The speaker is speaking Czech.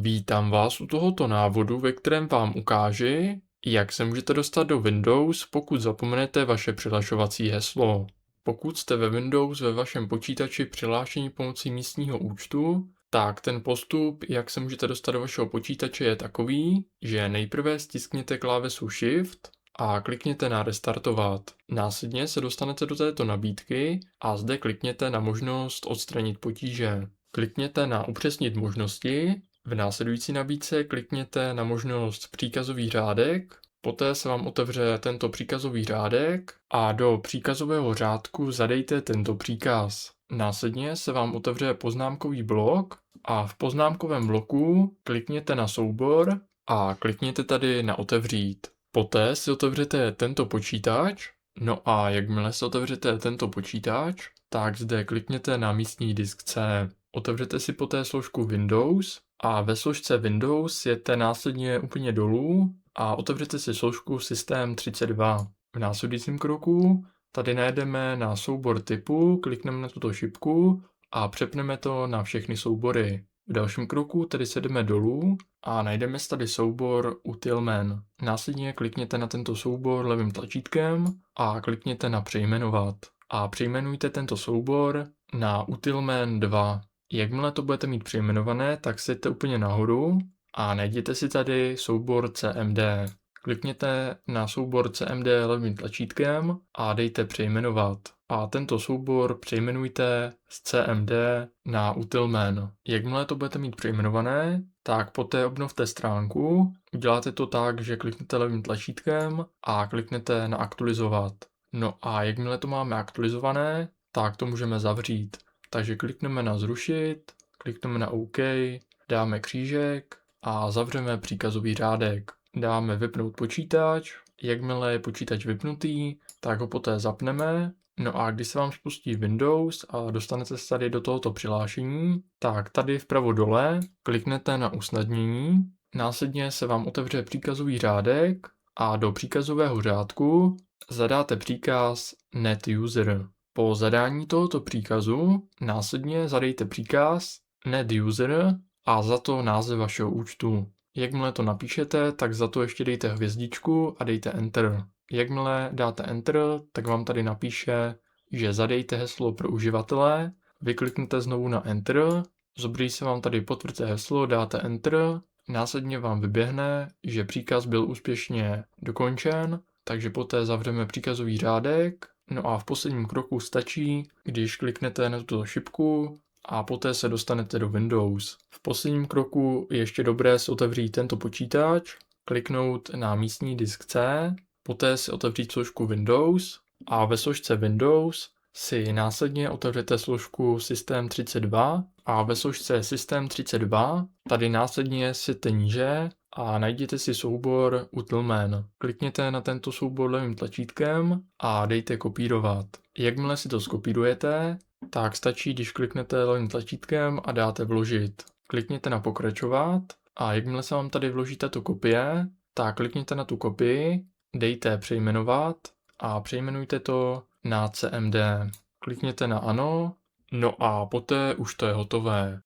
Vítám vás u tohoto návodu, ve kterém vám ukáži, jak se můžete dostat do Windows, pokud zapomenete vaše přihlašovací heslo. Pokud jste ve Windows ve vašem počítači přihlášení pomocí místního účtu, tak ten postup, jak se můžete dostat do vašeho počítače, je takový, že nejprve stiskněte klávesu Shift a klikněte na Restartovat. Následně se dostanete do této nabídky a zde klikněte na možnost odstranit potíže. Klikněte na Upřesnit možnosti. V následující nabídce klikněte na možnost Příkazový řádek, poté se vám otevře tento příkazový řádek a do příkazového řádku zadejte tento příkaz. Následně se vám otevře poznámkový blok a v poznámkovém bloku klikněte na soubor a klikněte tady na Otevřít. Poté si otevřete tento počítač, no a jakmile si otevřete tento počítač, tak zde klikněte na místní disk C. Otevřete si poté složku Windows a ve složce Windows jděte následně úplně dolů a otevřete si složku Systém 32. V následujícím kroku tady najdeme na soubor typu, klikneme na tuto šipku a přepneme to na všechny soubory. V dalším kroku tedy se jdeme dolů a najdeme tady soubor Utilmen. Následně klikněte na tento soubor levým tlačítkem a klikněte na Přejmenovat. A přejmenujte tento soubor na Utilmen 2. Jakmile to budete mít přejmenované, tak sejďte úplně nahoru a najděte si tady soubor CMD. Klikněte na soubor CMD levým tlačítkem a dejte Přejmenovat. A tento soubor přejmenujte z CMD na Utilmen. Jakmile to budete mít přejmenované, tak poté obnovte stránku. Uděláte to tak, že kliknete levým tlačítkem a kliknete na Aktualizovat. No a jakmile to máme aktualizované, tak to můžeme zavřít. Takže klikneme na Zrušit, klikneme na OK, dáme křížek a zavřeme příkazový řádek. Dáme Vypnout počítač, jakmile je počítač vypnutý, tak ho poté zapneme. No a když se vám spustí Windows a dostanete se tady do tohoto přihlášení, tak tady vpravo dole kliknete na Usnadnění, následně se vám otevře příkazový řádek a do příkazového řádku zadáte příkaz NetUser. Po zadání tohoto příkazu následně zadejte příkaz NetUser a za to název vašeho účtu. Jakmile to napíšete, tak za to ještě dejte hvězdičku a dejte Enter. Jakmile dáte Enter, tak vám tady napíše, že zadejte heslo pro uživatele, vykliknete znovu na Enter, zobrazí se vám tady potvrdte heslo, dáte Enter, následně vám vyběhne, že příkaz byl úspěšně dokončen, takže poté zavřeme příkazový řádek. No a v posledním kroku stačí, když kliknete na tuto šipku a poté se dostanete do Windows. V posledním kroku je ještě dobré si otevřít tento počítač, kliknout na místní disk C, poté si otevřít složku Windows a ve složce Windows si následně otevřete složku Systém 32 a ve složce Systém 32 tady následně siďte níže a najděte si soubor Utilmen. Klikněte na tento soubor levým tlačítkem a dejte Kopírovat. Jakmile si to skopírujete, tak stačí, když kliknete levým tlačítkem a dáte Vložit. Klikněte na Pokračovat a jakmile se vám tady vloží tato kopie, tak klikněte na tu kopii, dejte Přejmenovat a přejmenujte to na CMD. Klikněte na Ano, no a poté už to je hotové.